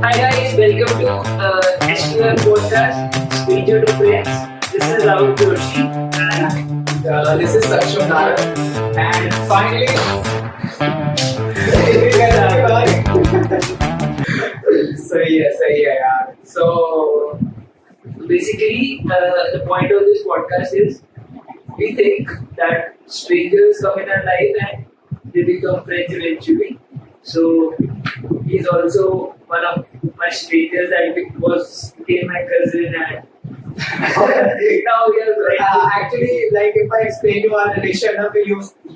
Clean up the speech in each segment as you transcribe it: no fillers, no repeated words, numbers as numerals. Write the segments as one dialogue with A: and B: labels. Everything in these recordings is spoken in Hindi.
A: Hi guys, welcome to S2F podcast, Stranger to Friends. This is Rahul Joshi and
B: This is Saksham Narak. And finally, सही है यार. So
A: basically the point of this podcast is we think that strangers come in our life and they become friends eventually. So he's also one of my strangers that became my cousin and now we are friends.
B: actually, like if I explain you our relation, ना फिर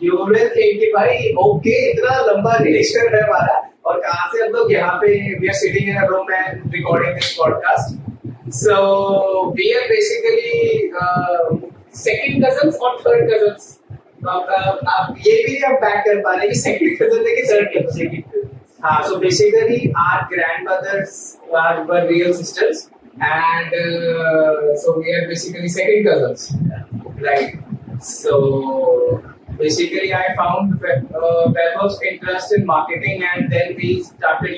B: you will think कि भाई okay इतना लंबा relation है हमारा और कहाँ से हम लोग यहाँ पे we are sitting in a room and recording this podcast. So we are basically second cousins or third cousins. आप ये भी नहीं हम back कर पा रहे कि second cousin है कि third cousin. हाँ, so basically our grandmothers were real sisters. And so we are basically second cousins, right? So basically, I found Vaibhav's interest in marketing, and then we started,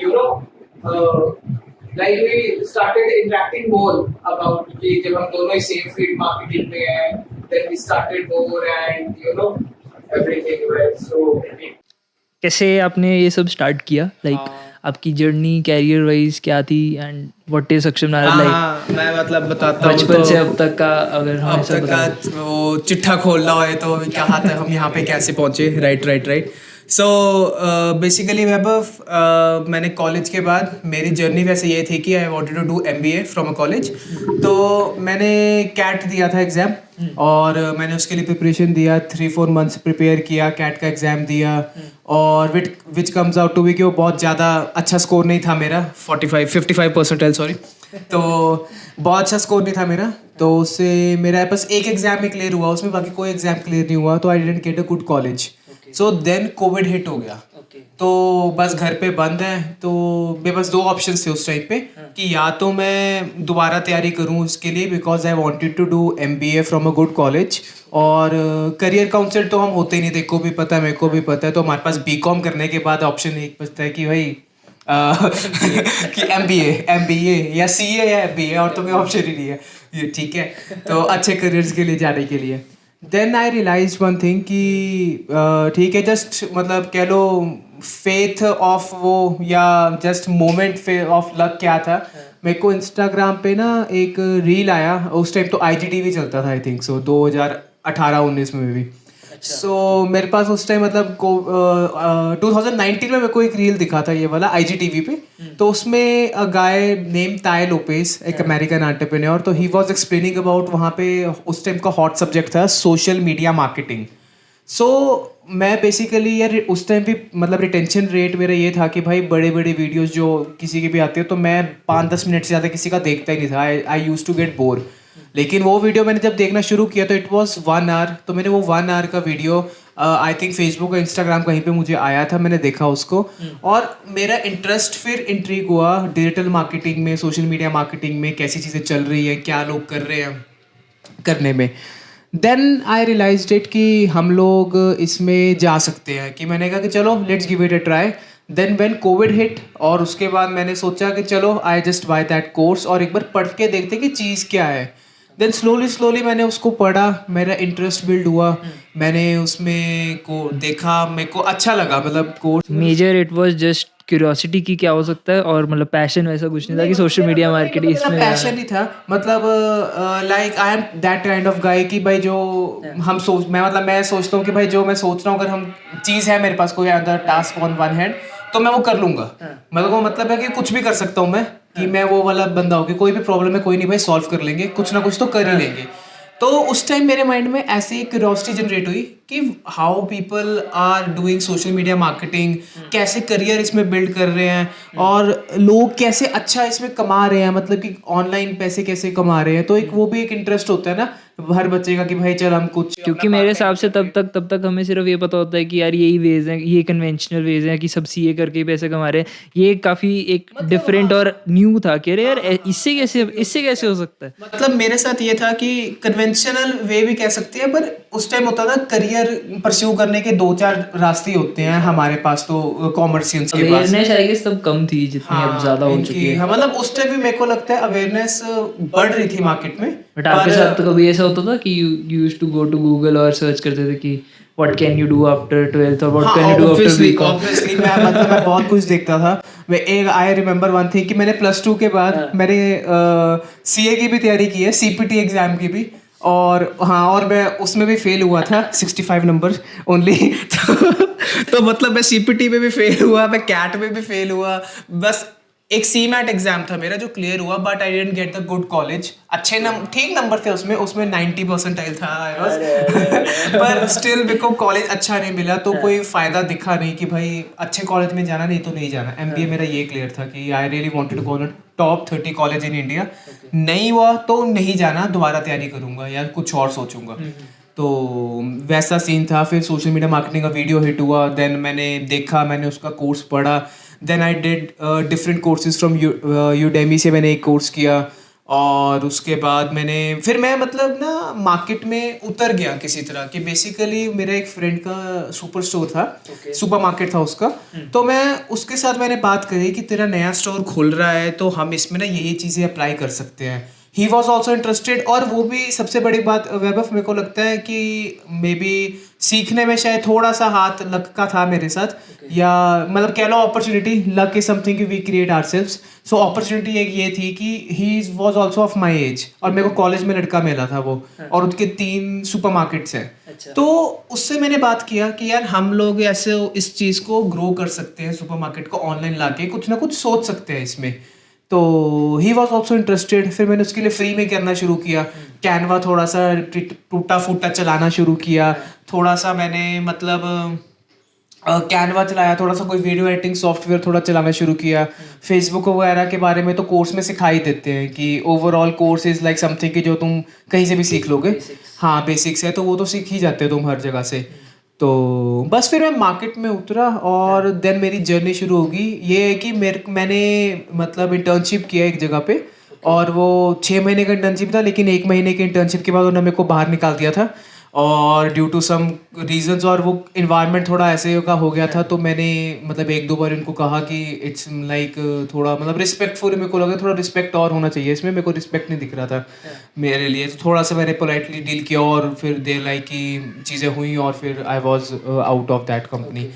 B: like we started interacting more about कि जब हम दोनों ही same field marketing में हैं, then we started more and everything, right? So
C: कैसे आपने ये सब स्टार्ट किया आपकी जर्नी कैरियर वाइज क्या थी एंड व्हाट इज सक्षम नारायण लाइक
D: मैं मतलब बताता हूँ
C: बचपन से अब तक का अगर
D: अब तक का वो चिट्ठा खोलना है तो कहाँ तक हम यहाँ पे कैसे पहुँचे राइट सो बेसिकली वैभव मैंने कॉलेज के बाद मेरी जर्नी वैसे ये थी कि I wanted to do MBA from a college. तो मैंने कैट दिया था एग्ज़ाम और मैंने उसके लिए प्रिपरेशन दिया 3-4 मंथ्स प्रिपेयर किया कैट का एग्ज़ाम दिया और which comes out to be कि वो बहुत ज़्यादा अच्छा स्कोर नहीं था मेरा 55% सॉरी. तो बहुत अच्छा स्कोर नहीं था मेरा तो उससे मेरा बस एक एग्ज़ाम में क्लियर हुआ उसमें बाकी कोई एग्ज़ाम क्लियर नहीं हुआ तो I didn't get a good college. So then covid hit हो गया तो बस घर पे बंद है तो मेरे पास 2 ऑप्शंस थे उस टाइम पे कि या तो मैं दोबारा तैयारी करूं उसके लिए because I wanted to do MBA from a good college और करियर काउंसलर तो हम होते ही नहीं. देखो भी पता है मेरे को भी पता है तो हमारे पास BCom करने के बाद ऑप्शन एक बचता है कि भाई कि MBA या CA या MBA और तो कोई ऑप्शन ही नहीं है ये ठीक है. तो अच्छे करियर्स के लिए जाने के लिए then I realize one thing कि ठीक है जस्ट मतलब कह लो फेथ ऑफ वो या जस्ट मोमेंट ऑफ लक क्या था. मेरे को इंस्टाग्राम पे ना एक रील आया उस टाइम तो IGTV चलता था आई थिंक सो 2018-19 में भी. सो मेरे पास उस टाइम मतलब 2019 में मेरे को एक रील दिखा था ये वाला IGTV पे. तो उसमें अ गाय नेम ताय लोपेस एक अमेरिकन एंटरप्रेन्योर तो ही वाज एक्सप्लेनिंग अबाउट वहाँ पे उस टाइम का हॉट सब्जेक्ट था सोशल मीडिया मार्केटिंग. सो मैं बेसिकली यार उस टाइम भी मतलब रिटेंशन रेट मेरा ये था कि भाई बड़े बड़े वीडियोस जो किसी के भी आते हो तो मैं 5-10 मिनट से ज़्यादा किसी का देखता ही नहीं था. आई यूज टू गेट बोर. लेकिन वो वीडियो मैंने जब देखना शुरू किया तो इट वाज 1 आवर. तो मैंने वो 1 आवर का वीडियो आई थिंक फेसबुक और इंस्टाग्राम कहीं पे मुझे आया था मैंने देखा उसको और मेरा इंटरेस्ट फिर इंट्रीग हुआ डिजिटल मार्केटिंग में सोशल मीडिया मार्केटिंग में कैसी चीज़ें चल रही है क्या लोग कर रहे हैं करने में. देन आई रियलाइज्ड इट कि हम लोग इसमें जा सकते हैं कि मैंने कहा कि चलो let's give it a try. Then when covid hit और उसके बाद मैंने सोचा कि चलो I just buy that course और एक बार पढ़ के देखते कि चीज़ क्या है. देन स्लोली मैंने उसको पढ़ा मेरा इंटरेस्ट बिल्ड हुआ मैंने उसमें को देखा मेरे को अच्छा लगा मतलब course
C: measure it was just curiosity की क्या हो सकता है और मतलब पैशन वैसा कुछ नहीं था कि सोशल मीडिया मार्केटिंग इसमें
D: पैशन ही था मतलब like I am that kind of guy कि भाई जो मैं सोचता हूँ कि भाई जो मैं सोच रहा हूँ अगर हम चीज़ है मेरे पास कोई other task on one hand तो मैं वो कर लूँगा. मतलब है कि कुछ भी कर सकता हूँ मैं कि मैं वो वाला बंदा हूँ कि कोई भी प्रॉब्लम है कोई नहीं भाई सॉल्व कर लेंगे कुछ ना कुछ तो कर ही लेंगे. तो उस टाइम मेरे माइंड में ऐसे एक क्यूरियोसिटी जनरेट हुई कि how people are doing social media marketing कैसे करियर इसमें बिल्ड कर रहे हैं और लोग कैसे अच्छा इसमें कमा रहे हैं मतलब कि ऑनलाइन पैसे कैसे कमा रहे हैं. तो एक वो भी एक इंटरेस्ट होता है ना हर बच्चे का कि भाई चल हम कुछ,
C: क्योंकि मेरे हिसाब से तब तक हमें सिर्फ ये पता होता है कि यार यही वेज हैं, ये कन्वेंशनल वेज हैं कि सब सीए करके ही पैसे कमा रहे हैं। ये काफ़ी एक डिफरेंट और न्यू था कि अरे यार इससे कैसे हो सकता है।
D: मतलब मेरे साथ ये था कि कन्वेंशनल वे भी कह सकते हैं, पर उस टाइम होता था करियर परस्यू करने के 2-4 रास्ते होते हैं हमारे पास, तो कॉमर्शियंस के पास
C: अवेयरनेस आई गेस तब कम थी जितनी अब ज़्यादा हो चुकी है।
D: हाँ, मतलब उस टाइम भी मेरे को लगता है अवेयरनेस बढ़ रही थी मार्केट में।
C: बट आपके साथ तो कभी ऐसा होता था कि you used to go to Google और सर्च करते थे कि what can you do after 12th और what can you do after BCom?
D: Obviously मैं बहुत कुछ देखता था। आई रिमेम्बर वन थिंग कि मैंने +2 के बाद मैंने सीए की भी तैयारी की है, सीपीटी एग्जाम की भी, और हाँ, और मैं उसमें भी फेल हुआ था 65 नंबर ओनली। तो मतलब मैं सीपीटी में भी फेल हुआ, मैं कैट में भी फेल हुआ। बस एक सीमैट एग्जाम था मेरा जो क्लियर हुआ, but I didn't get the good college. अच्छे ठीक नंबर थे उसमें 90 परसेंटाइल था आई वाज, पर स्टिल मेरे को कॉलेज अच्छा नहीं मिला, तो कोई फायदा दिखा नहीं कि भाई अच्छे कॉलेज में जाना, नहीं तो नहीं जाना। एमबीए मेरा ये क्लियर था कि I really wanted to go to top 30 college in India. नहीं हुआ तो नहीं जाना, दोबारा तैयारी करूंगा या कुछ और सोचूंगा। तो वैसा सीन था। फिर सोशल मीडिया मार्केटिंग का वीडियो हिट हुआ, देन मैंने देखा, मैंने उसका कोर्स पढ़ा, then I did different courses from Udemy से मैंने एक कोर्स किया, और उसके बाद फिर मैं मतलब ना मार्केट में उतर गया किसी तरह कि बेसिकली मेरा एक फ्रेंड का सुपर स्टोर था, सुपर मार्केट था उसका। तो मैं उसके साथ मैंने बात करी कि तेरा नया स्टोर खुल रहा है तो हम इसमें ना यही चीज़ें अप्लाई कर सकते हैं। ही वॉज ऑल्सो इंटरेस्टेड, और वो भी सबसे बड़ी बात वैभव मेरे को लगता है कि मे बी सीखने में शायद थोड़ा सा हाथ लक का था मेरे साथ, या मतलब कह लो opportunity, luck is something we create ourselves. So opportunity एक ये थी कि he was also of my age, और मेरे को कॉलेज में लड़का मिला था वो, और उसके 3 सुपर मार्केट्स हैं। तो उससे मैंने बात किया कि यार हम लोग ऐसे इस चीज़ को ग्रो कर सकते हैं, सुपर मार्केट को ऑनलाइन लाके कुछ ना कुछ सोच सकते हैं इसमें। तो ही वॉज ऑल्सो इंटरेस्टेड। फिर मैंने उसके लिए फ्री में करना शुरू किया, कैनवा थोड़ा सा टूटा फूटा चलाना शुरू किया, थोड़ा सा मैंने मतलब कैनवा चलाया, थोड़ा सा कोई वीडियो एडिटिंग सॉफ्टवेयर थोड़ा चलाना शुरू किया। फेसबुक वगैरह के बारे में तो कोर्स में सिखाई देते हैं कि overall course is like something कि जो तुम कहीं से भी सीख लोगे। हाँ, बेसिक्स है तो वो तो सीख ही जाते हो तुम हर जगह से। तो बस फिर मैं मार्केट में उतरा, और देन मेरी जर्नी शुरू होगी। ये है कि मैंने मतलब इंटर्नशिप किया एक जगह पे, और वो 6 महीने का इंटर्नशिप था, लेकिन 1 महीने के इंटर्नशिप के बाद उन्होंने मेरे को बाहर निकाल दिया था, और ड्यू टू सम रीजंस, और वो इन्वायरमेंट थोड़ा ऐसे का हो गया था। तो मैंने मतलब 1-2 बार इनको कहा कि इट्स लाइक थोड़ा मतलब रिस्पेक्टफुल, मेरे को लगा थोड़ा रिस्पेक्ट और होना चाहिए इसमें, मेरे को रिस्पेक्ट नहीं दिख रहा था मेरे लिए। तो थोड़ा सा मैंने पोलाइटली डील किया, और फिर दे लाइक कि चीज़ें हुई, और फिर I was out of that company.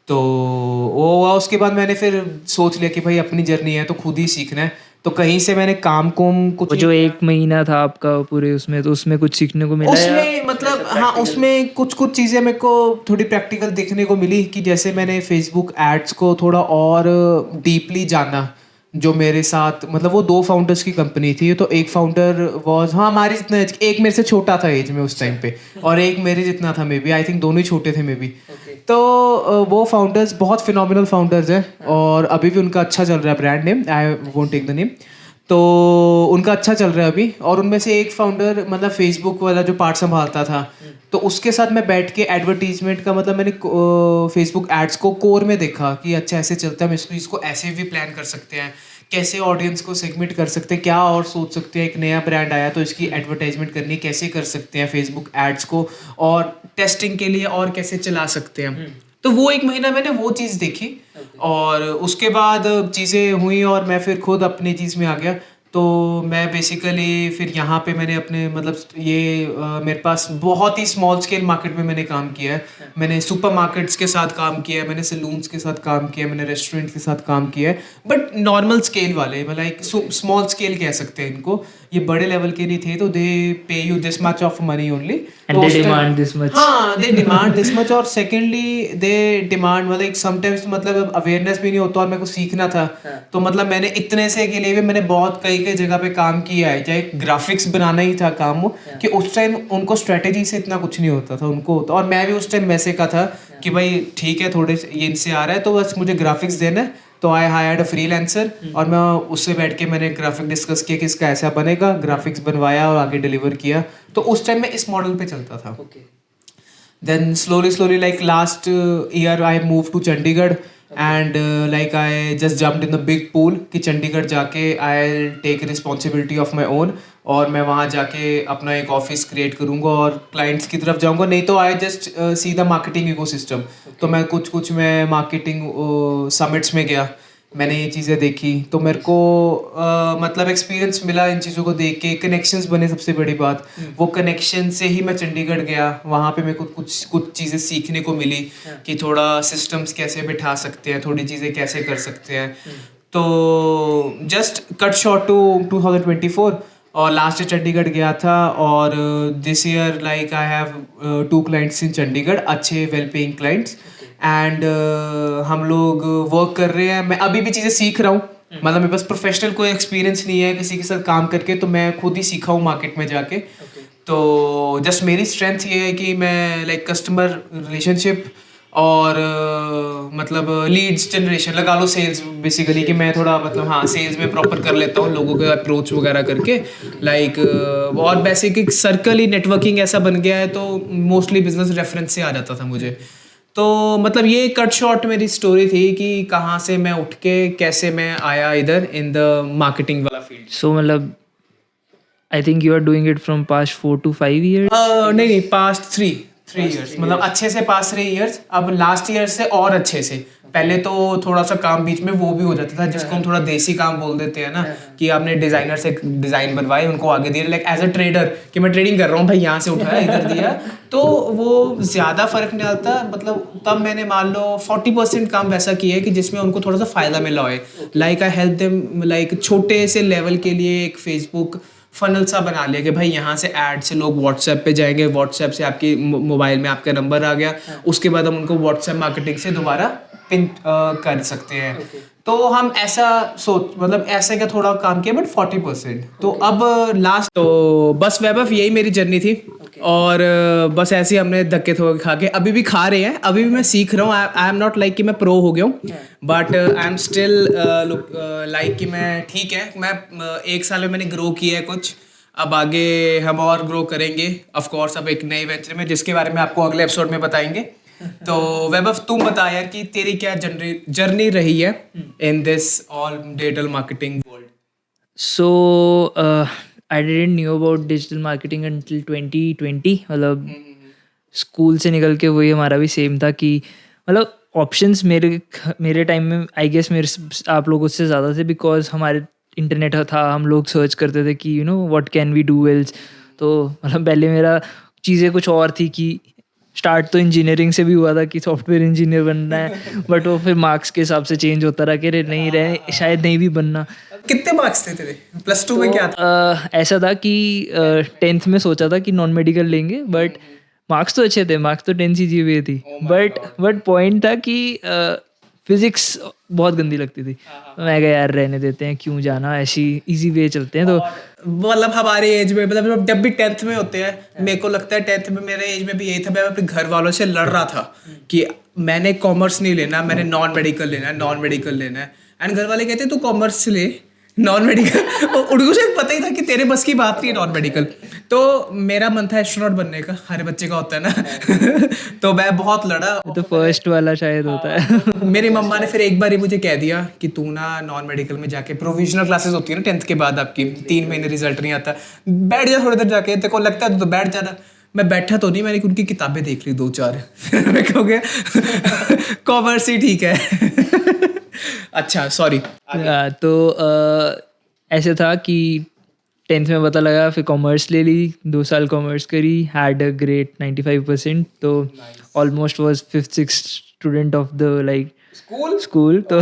D: तो वो हुआ। उसके बाद मैंने फिर सोच लिया कि भाई अपनी जर्नी है तो खुद ही सीखना है। तो कहीं से मैंने काम कुछ
C: वो जो 1 महीना था आपका पूरे उसमें, तो उसमें कुछ सीखने को मिला?
D: उसमें मतलब हाँ, उसमें कुछ चीज़ें मेरे को थोड़ी प्रैक्टिकल देखने को मिली, कि जैसे मैंने फेसबुक एड्स को थोड़ा और डीपली जाना। जो मेरे साथ मतलब वो 2 फाउंडर्स की कंपनी थी, तो एक फाउंडर वॉज हमारी जितना, एक मेरे से छोटा था एज में उस टाइम पे, और एक मेरे जितना था मे बी, आई थिंक दोनों ही छोटे थे मे बी। तो वो फाउंडर्स बहुत फिनोमिनल फाउंडर्स हैं, और अभी भी उनका अच्छा चल रहा है brand name, I won't take the name. तो उनका अच्छा चल रहा है अभी, और उनमें से एक फाउंडर मतलब फेसबुक वाला जो पार्ट संभालता था, तो उसके साथ मैं बैठ के एडवर्टीजमेंट का मतलब मैंने फेसबुक एड्स को कोर में देखा कि अच्छा ऐसे चलता है, हम इसको ऐसे भी प्लान कर सकते हैं, कैसे ऑडियंस को सेगमेंट कर सकते हैं, क्या और सोच सकते हैं। एक नया ब्रांड आया तो इसकी एडवर्टाइजमेंट करनी कैसे कर सकते हैं फेसबुक एड्स को, और टेस्टिंग के लिए और कैसे चला सकते हैं। तो वो 1 महीना मैंने वो चीज़ देखी, और उसके बाद चीज़ें हुई, और मैं फिर खुद अपनी चीज़ में आ गया। तो मैं बेसिकली फिर यहाँ पे मैंने अपने मतलब ये मेरे पास बहुत ही स्मॉल स्केल मार्केट में मैंने काम किया है। मैंने सुपर मार्केट्स के साथ काम किया है, मैंने सलून्स के साथ काम किया है, मैंने रेस्टोरेंट के साथ काम किया है, बट नॉर्मल स्केल वाले, मतलब एक स्मॉल स्केल कह सकते हैं इनको। ये बड़े लेवल के नहीं थे, तो दे पे you this much of money only,
C: and they demand this much.
D: हाँ, दे डिमांड दिस मच, और सेकेंडली दे डिमांड मतलब समटाइम्स मतलब अवेयरनेस भी नहीं होता, और मेरे को सीखना था। तो मतलब मैंने इतने से के लिए भी मैंने बहुत कई जगह पे काम किया है, चाहे ग्राफिक्स बनाना ही था काम, कि उस टाइम उनको स्ट्रेटेजी से इतना कुछ नहीं होता था उनको, और मैं भी उस टाइम वैसे का था कि भाई ठीक है थोड़े ये इनसे आ रहा है तो बस मुझे ग्राफिक्स देना है, तो आई हायर्ड अ फ्रीलांसर और मैं उससे बैठ के मैंने ग्राफिक डिस्कस किया कि इसका ऐसा बनेगा, ग्राफिक्स बनवाया और आगे डिलीवर किया। तो उस टाइम में इस मॉडल पे चलता था। Then slowly like last year I moved to Chandigarh and like I just jumped in the big pool कि चंडीगढ़ जाके I'll take responsibility of my own और मैं वहाँ जाके अपना एक ऑफिस क्रिएट करूँगा और क्लाइंट्स की तरफ जाऊँगा। नहीं तो I just see the marketing ecosystem. तो मैं कुछ मैं मार्केटिंग समिट्स में गया, मैंने ये चीज़ें देखी, तो मेरे को मतलब एक्सपीरियंस मिला इन चीज़ों को देख के, कनेक्शंस बने सबसे बड़ी बात। वो कनेक्शन से ही मैं चंडीगढ़ गया, वहाँ पे मेरे को कुछ चीज़ें सीखने को मिली कि थोड़ा सिस्टम्स कैसे बिठा सकते हैं, थोड़ी चीज़ें कैसे कर सकते हैं। तो जस्ट कट शॉर्ट टू 2024 और लास्ट ईयर चंडीगढ़ गया था और this year like I have 2 clients in Chandigarh, अच्छे वेल पेइंग क्लाइंट्स एंड हम लोग वर्क कर रहे हैं। मैं अभी भी चीज़ें सीख रहा हूँ, मतलब मेरे पास प्रोफेशनल कोई एक्सपीरियंस नहीं है किसी के साथ काम करके, तो मैं खुद ही सीखा हूँ मार्केट में जाके। तो जस्ट मेरी स्ट्रेंथ ये है कि मैं लाइक कस्टमर रिलेशनशिप और मतलब लीड्स जनरेशन लगा लो, सेल्स बेसिकली, कि मैं थोड़ा मतलब हाँ सेल्स में प्रॉपर कर लेता हूँ लोगों के अप्रोच वगैरह करके लाइक और बेसिक एक सर्कल ही नेटवर्किंग ऐसा बन गया है, तो मोस्टली बिजनेस रेफरेंस से आ जाता था मुझे। तो मतलब ये कट शॉर्ट मेरी स्टोरी थी कि कहाँ से मैं उठ के कैसे मैं आया इधर इन द मार्केटिंग वाला फील्ड।
C: सो मतलब I think you are doing it from past 4 to 5 years।
D: नहीं पास्ट 3 years, मतलब अच्छे से पास्ट 3 years। अब लास्ट ईयर से और अच्छे से, पहले तो थोड़ा सा काम बीच में वो भी हो जाता था जिसको हम थोड़ा देसी काम बोल देते हैं ना, कि आपने डिजाइनर से डिजाइन बनवाए उनको आगे दिए लाइक एज अ ट्रेडर कि मैं ट्रेडिंग कर रहा हूँ भाई, यहाँ से उठाया इधर दिया, तो वो ज़्यादा फर्क नहीं आता। मतलब तब मैंने मान लो 40% काम वैसा किया है कि जिसमें उनको थोड़ा सा फायदा मिला हो, like I help them like छोटे से लेवल के लिए एक फेसबुक फनल सा बना लिया कि भाई यहाँ से ऐड से लोग व्हाट्सएप पे जाएंगे, व्हाट्सएप से आपकी मोबाइल में आपका नंबर आ गया, उसके बाद हम उनको व्हाट्सएप मार्केटिंग से दोबारा पिन कर सकते हैं। तो हम ऐसा सोच मतलब ऐसे का थोड़ा काम किया बट 40%। तो अब लास्ट तो बस वैभव यही मेरी जर्नी थी और बस ऐसे ही हमने धक्के थोड़े खा के अभी भी खा रहे हैं, अभी भी मैं सीख रहा हूँ। आई एम नॉट लाइक कि मैं प्रो हो गया हूँ but I am still like कि मैं ठीक है, मैं 1 साल में मैंने ग्रो किया है कुछ, अब आगे हम और ग्रो करेंगे ऑफ कोर्स अब एक नए वेंचर में जिसके बारे में आपको अगले एपिसोड में बताएंगे। तो वैभव तुम बता यार कि तेरी क्या जर्नी रही है in this all digital marketing world.
C: So I didn't knew about digital marketing until 2020। मतलब स्कूल से निकल के वही हमारा भी सेम था कि मतलब ऑप्शंस मेरे टाइम में आई गेस मेरे आप लोगों से ज़्यादा थे, बिकॉज हमारे इंटरनेट था, हम लोग सर्च करते थे कि what can we do else. तो मतलब पहले मेरा चीज़ें कुछ और थी कि स्टार्ट तो इंजीनियरिंग से भी हुआ था कि सॉफ्टवेयर इंजीनियर बनना है, बट वो फिर मार्क्स के हिसाब से चेंज होता रहा कि अरे नहीं रहे शायद नहीं भी बनना।
D: कितने मार्क्स थे तेरे +2 में? क्या था?
C: ऐसा था कि 10th में सोचा था कि नॉन मेडिकल लेंगे, बट मार्क्स तो अच्छे थे, मार्क्स तो 10 CGPA थी, बट पॉइंट था कि फिजिक्स बहुत गंदी लगती थी। तो मैं कहा यार रहने देते हैं, क्यों जाना, ऐसी इजी वे चलते हैं। तो
D: मतलब हमारे एज में मतलब जब भी 10th में होते हैं, मेरे को लगता है 10th में मेरे एज में भी यही था, मैं अपने घर वालों से लड़ रहा था कि मैंने कॉमर्स नहीं लेना, मैंने नॉन मेडिकल लेना है एंड घर वाले कहते तू कॉमर्स ले, नॉन मेडिकल उनको शायद पता ही था कि तेरे बस की बात नहीं है नॉन मेडिकल। तो मेरा मन था एस्ट्रोनॉट बनने का, हर बच्चे का होता है ना तो मैं बहुत लड़ा।
C: तो फर्स्ट वाला शायद होता है।
D: मेरी मम्मा ने फिर एक बार ही मुझे कह दिया कि तू ना नॉन मेडिकल में जाके प्रोविजनल क्लासेस होती है ना 10th के बाद, आपकी 3 महीने रिजल्ट नहीं आता, बैठ जा थोड़ी देर जाके, तेरे को लगता है तो बैठ जाना। मैं बैठा तो नहीं, मैंने उनकी किताबें देख ली 2-4 फिर मैं कह गया कॉमर्स ही ठीक है अच्छा सॉरी।
C: तो ऐसे था कि 10th में पता लगा, फिर कॉमर्स ले ली, 2 साल कॉमर्स करी, हैड अ ग्रेट 95%। तो almost was 5th-6th student of the like school. तो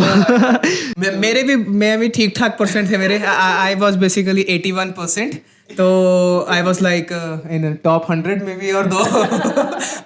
D: मैं भी ठीक ठाक परसेंट थे मेरे, आई वाज बेसिकली 81%। तो I was like in top 100 में भी और दो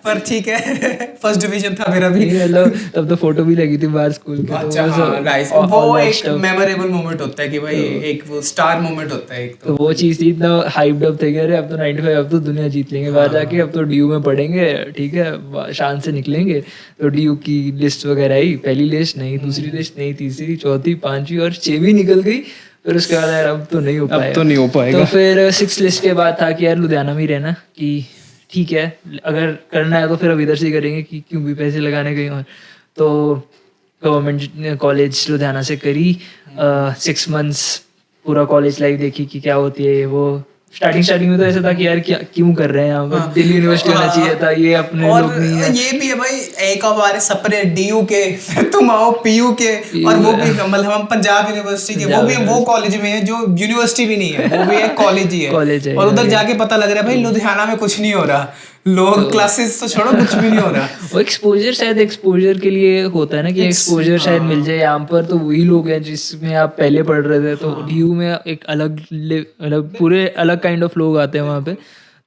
D: पर ठीक है फर्स्ट डिवीजन था मेरा भी।
C: मतलब तब तो फोटो भी लगी थी बाहर स्कूल के, तो
D: अच्छा
C: वो
D: हाँ
C: सब-
D: नाइस,
C: all
D: वो
C: that
D: एक
C: stuff।
D: मेमोरेबल मोमेंट होता है कि भाई एक वो स्टार मोमेंट होता है एक
C: तो वो चीज़ थी, इतना हाइप्ड अप थे कि अरे अब तो 95, अब तो दुनिया जीत लेंगे बाहर जाके, अब तो डीयू में पढ़ेंगे, ठीक है शान से निकलेंगे। तो डीयू की लिस्ट वगैरह आई, पहली लिस्ट नहीं, दूसरी लिस्ट नहीं, तीसरी, चौथी, पांचवी और छठवीं निकल गई। फिर उसके बाद यार अब तो नहीं हो पाएगा,
D: तो नहीं हो पाएगा।
C: तो फिर 6 लिस्ट के बाद था कि यार लुधियाना में ही रहना, कि ठीक है अगर करना है तो फिर अब इधर से ही करेंगे, कि क्यों भी पैसे लगाने कहीं और। तो गवर्नमेंट कॉलेज लुधियाना से करी, 6 मंथ्स पूरा कॉलेज लाइफ देखी कि क्या होती है वो। स्टार्टिंग में तो ऐसा था कि यार क्या क्यों कर रहे हैं यहाँ पर, दिल्ली यूनिवर्सिटी होना चाहिए था, ये अपने
D: और
C: लोग नहीं है।
D: ये भी है भाई, एक हमारे सपने डीयू के, फिर तुम आओ पीयू के, और वो भी मतलब हम पंजाब यूनिवर्सिटी के, वो भी वो कॉलेज में है जो यूनिवर्सिटी भी नहीं है, वो भी एक कॉलेज ही
C: कॉलेज है,
D: और उधर जाके पता लग रहा है भाई लुधियाना में कुछ नहीं हो रहा, लोग क्लासेस तो छोड़ो कुछ भी नहीं हो रहा।
C: वो एक्सपोजर शायद एक्सपोजर के लिए होता है ना, कि एक्सपोजर शायद मिल जाए यहाँ पर, तो वही लोग हैं जिसमें आप पहले पढ़ रहे थे। तो डीयू में एक अलग मतलब पूरे अलग काइंड ऑफ लोग आते हैं वहाँ पे,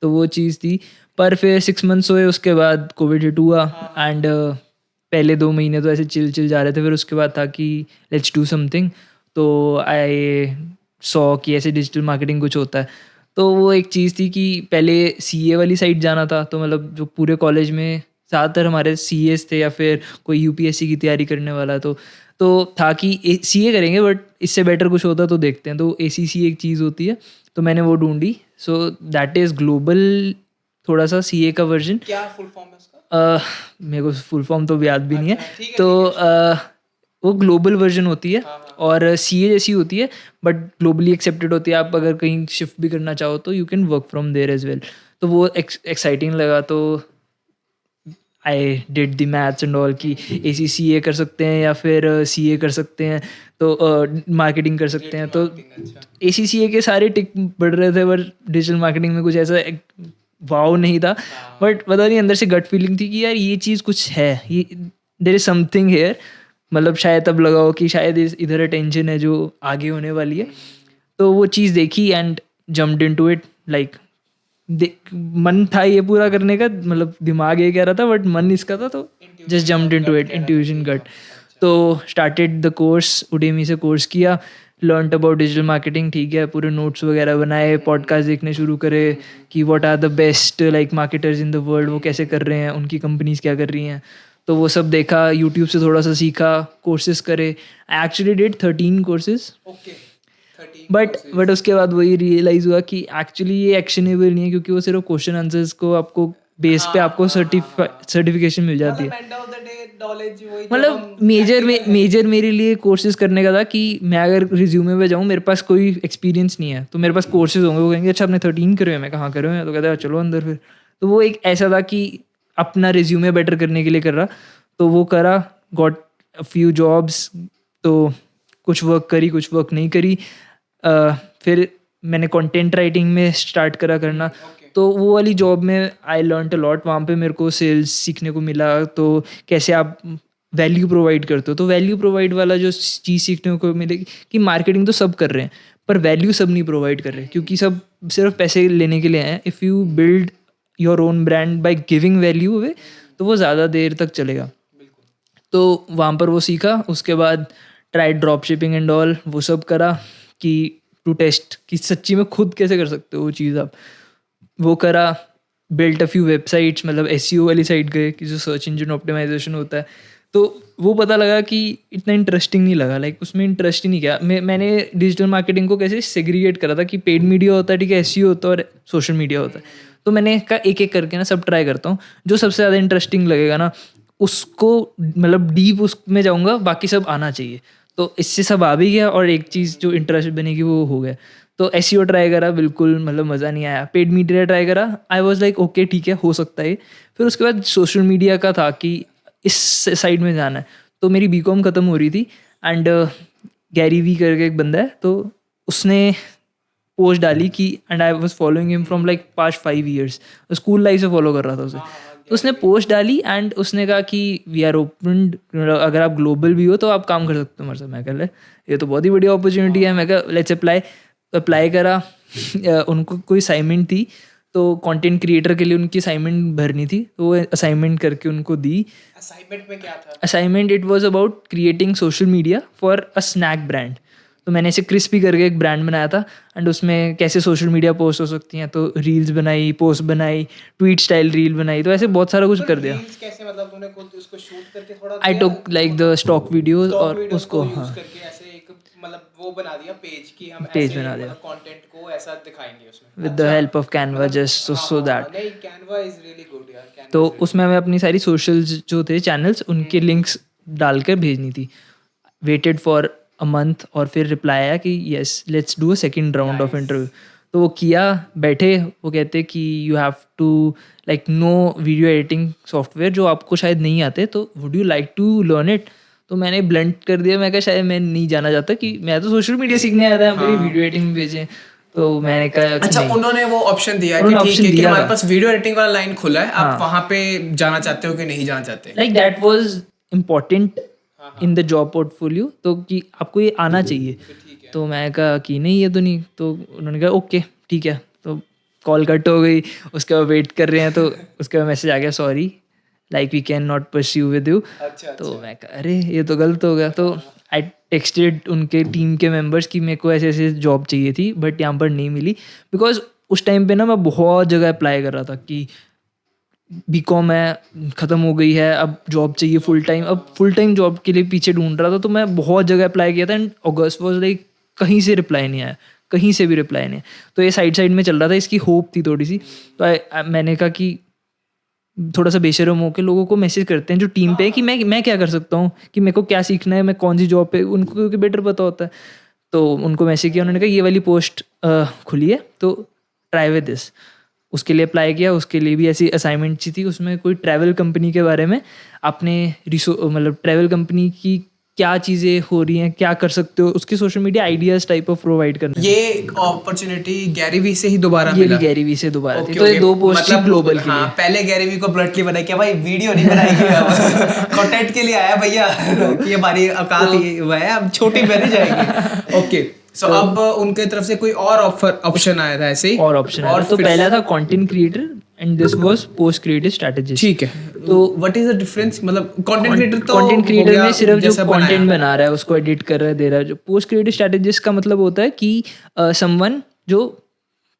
C: तो वो चीज़ थी। पर फिर 6 मंथ्स हुए, उसके बाद कोविड हिट हुआ एंड पहले 2 महीने तो ऐसे चिल जा रहे थे। फिर उसके बाद था कि लेट्स डू समथिंग, तो आई सॉ कि ऐसे डिजिटल मार्केटिंग कुछ होता है। तो वो एक चीज़ थी कि पहले सीए वाली साइड जाना था, तो मतलब जो पूरे कॉलेज में ज़्यादातर हमारे सीएस थे या फिर कोई यूपीएससी की तैयारी करने वाला, तो था कि सीए करेंगे बट इससे बेटर कुछ होता तो देखते हैं। तो एसीसी एक चीज़ होती है, तो मैंने वो ढूंढी। सो दैट इज़ ग्लोबल, थोड़ा सा सीए का वर्जन।
D: क्या फुल फॉर्म है उसका?
C: मेरे को फुल फॉर्म तो याद भी नहीं है।
D: ठीक है,
C: तो वो ग्लोबल वर्जन होती है और सीए जैसी होती है बट ग्लोबली एक्सेप्टेड होती है। आप अगर कहीं शिफ्ट भी करना चाहो तो you can work from there as well. तो वो एक्साइटिंग लगा, तो I did the maths and all कि ACCA कर सकते हैं या फिर CA कर सकते हैं, तो मार्केटिंग कर सकते हैं। तो ACCA के सारे टिक बढ़ रहे थे, बट डिजिटल मार्केटिंग में कुछ ऐसा वाव नहीं था। बट पता नहीं, अंदर से गट फीलिंग थी कि यार ये चीज़ कुछ है, ये देयर इज समथिंग हेयर। मतलब शायद तब लगा हो कि शायद इधर अटेंशन है जो आगे होने वाली है। तो वो चीज़ देखी and jumped into it. Like मन था ये पूरा करने का, मतलब दिमाग ये कह रहा था बट मन इसका था, तो just jumped into it, intuition gut. तो स्टार्टेड द कोर्स, उडेमी से कोर्स किया, लर्नड अबाउट डिजिटल मार्केटिंग। ठीक है, पूरे नोट्स वगैरह बनाए, पॉडकास्ट देखने शुरू करे कि what are the best like marketers in the world, वो कैसे कर रहे हैं, उनकी कंपनीज क्या कर रही हैं। तो वो सब देखा, यूट्यूब से थोड़ा सा सीखा, कोर्सेज करे। I actually did 13 courses. But उसके बाद वही रियलाइज़ हुआ कि एक्चुअली ये एक्शनेबल नहीं है, क्योंकि वो सिर्फ क्वेश्चन आंसर्स को आपको बेस पे आपको सर्टिफिकेशन मिल जाती है। मतलब मेजर मेरे लिए कोर्सेज करने का था कि मैं अगर रिज्यूमे पे जाऊँ, मेरे पास कोई एक्सपीरियंस नहीं है, तो मेरे पास कोर्सेज होंगे। वो कहेंगे अच्छा आपने 13 करे हुए, मैं कहाँ करे हुए हैं, तो कहते हैं चलो अंदर फिर। तो वो एक ऐसा था कि अपना रिज्यूमे बेटर करने के लिए कर रहा, तो वो करा, गॉट अ फ्यू जॉब्स। तो कुछ वर्क करी, कुछ वर्क नहीं करी। फिर मैंने कंटेंट राइटिंग में स्टार्ट करा करना। तो वो वाली जॉब में आई लर्नड अ लॉट। वहाँ पे मेरे को सेल्स सीखने को मिला, तो कैसे आप वैल्यू प्रोवाइड करते हो। तो वैल्यू प्रोवाइड वाला जो चीज़ सीखने को मिलेगी कि मार्केटिंग तो सब कर रहे हैं पर वैल्यू सब नहीं प्रोवाइड कर रहे, क्योंकि सब सिर्फ पैसे लेने के लिए हैं। If you build your own brand by giving value away, तो वो ज़्यादा देर तक चलेगा। तो वहाँ पर वो सीखा। उसके बाद try drop shipping and all, वो सब करा कि टू टेस्ट कि सच्ची में खुद कैसे कर सकते हो वो चीज़ आप। वो करा, बिल्ट अ फ्यू वेबसाइट्स, मतलब SEO वाली साइट गए कि जो सर्च इंजन ऑप्टिमाइजेशन होता है। तो वो पता लगा कि इतना इंटरेस्टिंग नहीं लगा, लाइक उसमें इंटरेस्ट ही नहीं किया। मैंने डिजिटल मार्केटिंग को कैसे सेग्रीगेट करा था कि पेड मीडिया होता है, ठीक है, SEO होता है और सोशल मीडिया होता है। तो मैंने कहा एक एक करके ना सब ट्राई करता हूँ, जो सबसे ज़्यादा इंटरेस्टिंग लगेगा ना उसको, मतलब डीप उसमें जाऊँगा, बाकी सब आना चाहिए। तो इससे सब आ भी गया और एक चीज़ जो इंटरेस्ट बनेगी वो हो गया। तो SEO ट्राई करा, बिल्कुल मतलब मज़ा नहीं आया। पेड मीडिया ट्राई करा, आई वॉज लाइक ओके ठीक है हो सकता है। फिर उसके बाद सोशल मीडिया का था कि इस साइड में जाना है। तो मेरी BCom ख़त्म हो रही थी एंड गैरी वी करके एक बंदा है, तो उसने पोस्ट डाली कि and I was following him from like past 5 years, school life से फॉलो कर रहा था उसे। तो उसने पोस्ट डाली एंड उसने कहा कि वी आर ओपन, अगर आप ग्लोबल भी हो तो आप काम कर सकते हो हमारे साथ। मैं कह ये तो बहुत ही बढ़िया अपॉर्चुनिटी है। मैं कहा लेट्स अप्लाई करा। उनको कोई असाइनमेंट थी, तो कंटेंट क्रिएटर के लिए उनकी असाइनमेंट भरनी थी, तो वो असाइनमेंट करके उनको दी.
D: असाइनमेंट में क्या था?
C: Assignment it was about creating social media for a snack brand. तो मैंने ऐसे क्रिस्पी करके एक ब्रांड बनाया था, एंड उसमें कैसे सोशल मीडिया पोस्ट हो सकती हैं, तो रील्स बनाई, पोस्ट बनाई, ट्वीट स्टाइल रील बनाई, तो ऐसे बहुत सारा कुछ कर दिया.
D: रील्स कैसे, मतलब तूने खुद उसको शूट करके थोड़ा
C: I took like the stock videos और उसको
D: यूज
C: हाँ
D: करके ऐसे एक मतलब वो बना दिया पेज की, हम
C: पेज
D: ऐसे
C: बना दिया.
D: कंटेंट को ऐसा दिखाएंगे उसमें
C: with the help of Canva just so that.
D: नहीं, कैनवा इज रियली गुड यार. Canva
C: तो
D: is really
C: उसमें हमें अपनी सारी सोशल्स जो थे चैनल्स उनके लिंक्स डालकर भेजनी थी. वेटेड फॉर अ मंथ और फिर रिप्लाई आया कि yes let's do a second round of interview. तो वो किया, बैठे, वो कहते कि you have to like know video editing software जो आपको शायद नहीं आते, तो would you like to learn it. तो मैंने ब्लंट कर दिया, मैं कहा शायद मैं नहीं जाना चाहता, कि मैं तो सोशल मीडिया सीखने आया था, मेरी वीडियो एडिटिंग में भेजें. तो मैंने कहा
D: अच्छा,
C: नहीं.
D: उन्होंने वो ऑप्शन दिया कि
C: उन्होंने
D: ठीक
C: option
D: है कि
C: दिया
D: हमारे
C: था.
D: पास वीडियो एडिटिंग वाला लाइन खुला है, आप
C: हाँ.
D: वहां पे जाना चाहते हो कि नहीं जाना चाहते?
C: Like that was important in the job portfolio, तो कि आपको ये आना चाहिए. तो मैं कहा कि नहीं ये तो नहीं. तो उन्होंने कहा ओके ठीक है. तो कॉल कट हो गई, उसके बाद वेट कर रहे हैं, तो उसके बाद मैसेज आ गया sorry like we can not pursue with you.
D: अच्छा,
C: तो मैं कहा अरे ये तो गलत हो गया. तो आई टेक्सटेड उनके टीम के मेंबर्स की मेरे को ऐसे ऐसे जॉब चाहिए थी बट यहाँ पर नहीं मिली, बिकॉज उस टाइम पे ना मैं बहुत जगह अप्लाई कर रहा था कि बीकॉम है ख़त्म हो गई है, अब जॉब चाहिए फुल टाइम. अब फुल टाइम जॉब के लिए पीछे ढूंढ रहा था, तो मैं बहुत जगह अप्लाई किया था, एंड अगस्त वॉज लाइक कहीं से रिप्लाई नहीं आया, कहीं से भी रिप्लाई नहीं. तो ये साइड में चल रहा था, इसकी होप थी थोड़ी सी. तो मैंने कहा कि थोड़ा सा बेशर्म होकर लोगों को मैसेज करते हैं जो टीम पे है कि मैं क्या कर सकता हूँ, कि मेरे को क्या सीखना है, मैं कौन सी जॉब पे, उनको क्योंकि बेटर पता होता है. तो उनको मैसेज किया, उन्होंने कहा ये वाली पोस्ट खुली है तो ट्राई विद दिस. उसके लिए अप्लाई किया, उसके लिए भी ऐसी असाइनमेंट ची थी, उसमें कोई ट्रैवल कंपनी के बारे में अपने मतलब ट्रैवल कंपनी की क्या चीज़ें हो रही हैं, क्या कर सकते हो, उसके social media ideas type of provide करना.
D: ये अपॉर्चुनिटी गैरी वी से ही दोबारा
C: ये
D: मिला?
C: भी गैरी वी से दोबारा थी.
D: Okay,
C: तो ये
D: okay.
C: दो पोस्ट
D: मतलब
C: ग्लोबल के
D: हाँ,
C: लिए.
D: पहले गैरी वी को ब्लंटली बताया कि भाई वीडियो नहीं बनाएगी, कंटेंट के लिए आया भैया, कि हमारी औकात ये हुआ है, अब छोटी बनी जाएगी. ओके, सो अब उनके तरफ से कोई और ऑप्शन आया था ऐसे ही?
C: और ऑप्शन है तो पहला था content creator and this was post creative strategist.
D: ठीक है. तो व्हाट इज द डिफरेंस? मतलब कंटेंट क्रिएटर तो
C: कंटेंट क्रिएटर में सिर्फ जो
D: कंटेंट
C: कंटेंट बना रहा है उसको एडिट कर रहा है, दे रहा है. जो पोस्ट क्रिएटिव स्ट्रेटजिस्ट का मतलब होता है कि समवन जो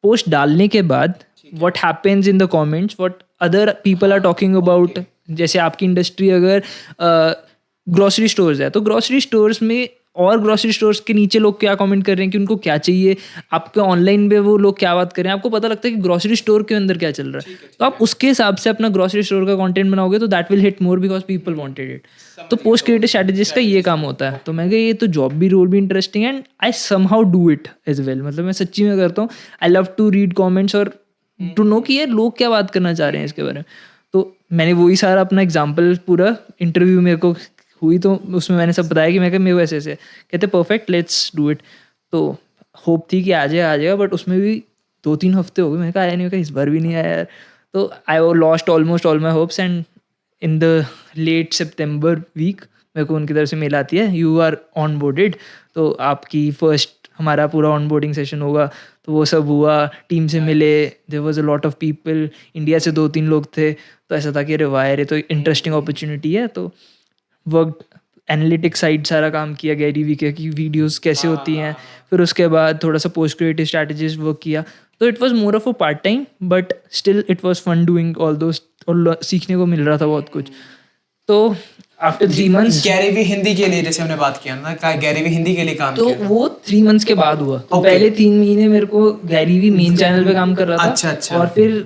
C: पोस्ट डालने के बाद what happens in the comments, what other people are talking about. जैसे आपकी इंडस्ट्री अगर ग्रोसरी स्टोर्स है, तो ग्रोसरी स्टोर्स में और ग्रोसरी स्टोर्स के नीचे लोग क्या कमेंट कर रहे हैं कि उनको क्या चाहिए, आपके ऑनलाइन पे वो लोग क्या बात कर रहे हैं, आपको पता लगता है कि ग्रोसरी स्टोर के अंदर क्या चल रहा है. तो आप उसके हिसाब से अपना ग्रोसरी स्टोर का कंटेंट बनाओगे तो that will hit more because people wanted it. तो पोस्ट क्रिएटिव स्ट्रेटजिस्ट का ये काम होता है. तो मैं कहा ये तो जॉब भी रोल भी interesting and I somehow do it as well. मतलब मैं सच्ची में करता हूँ. I love to read comments और टू नो कि यार लोग क्या बात करना चाह रहे हैं इसके बारे में. तो मैंने वही सारा अपना एग्जाम्पल पूरा इंटरव्यू मेरे को हुई तो उसमें मैंने सब बताया कि मैं मेरे को ऐसे ऐसे कहते परफेक्ट लेट्स डू इट. तो होप थी कि आ जाएगा बट उसमें भी 2-3 हफ्ते हो गए, मैंने कहा आया नहीं, मैं कहा इस बार भी नहीं आया यार. तो I lost almost all my hopes and in the late September week मेरे को उनकी तरफ से मेल आती है यू आर ऑन बोर्डेड. तो आपकी फर्स्ट हमारा पूरा ऑन बोर्डिंग सेशन होगा. तो वो सब हुआ, टीम से मिले, there was a lot of people, India से 2-3 लोग थे. तो ऐसा था कि अरे वाह यार ये तो इंटरेस्टिंग अपॉर्चुनिटी है. तो वर्क एनालिटिक साइड सारा काम किया गैरी वी के कि वीडियोस कैसे होती हैं. फिर उसके बाद थोड़ा सा पोस्ट क्रिएटिव स्ट्रैटेजिस्ट वर्क किया. तो it was more of a part time but still it was fun doing all those और सीखने को मिल रहा था बहुत कुछ. तो after 3 months
D: Gary Vee Hindi के लिए जैसे हमने बात किया ना, गैरी वी हिंदी के लिए काम
C: तो
D: किया.
C: वो 3 months के बाद हुआ. तो पहले 3 महीने मेरे को गैरी वी मेन चैनल पे काम कर रहा था.
D: अच्छा.
C: और फिर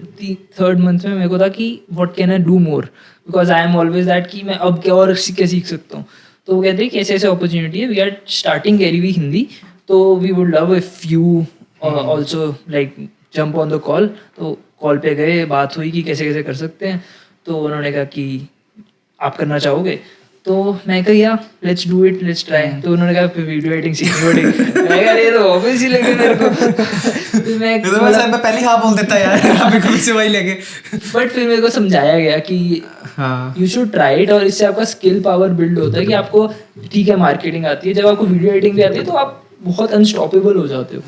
C: 3rd month में मेरे को था कि what can I do more because I am always that कि मैं अब क्या और क्या सीख सकता हूँ. तो वो कहते हैं कि ऐसे ऐसे अपॉर्चुनिटी है, we are starting Gary Vee Hindi, तो we would love if you also like jump on the call. तो कॉल पे गए, बात हुई कि कैसे कैसे कर सकते हैं. तो उन्होंने कहा कि आप करना चाहोगे. तो मैं कहा या let's do it, let's try. तो उन्होंने कहा फिर वीडियो एडिटिंग सीखनी पड़ेगी. मैं कहा ये तो ऑब्वियस ही लगे मेरे को. फिर मैं
D: पहले हाँ बोल देता यार, अभी खुद से वही लगे.
C: बट फिर मेरे को समझाया गया कि यू शुड ट्राई इट, और इससे आपका स्किल पावर बिल्ड होता है कि आपको ठीक है मार्केटिंग आती है, जब आपको वीडियो एडिटिंग भी आती है तो आप बहुत अनस्टॉपेबल हो जाते हो.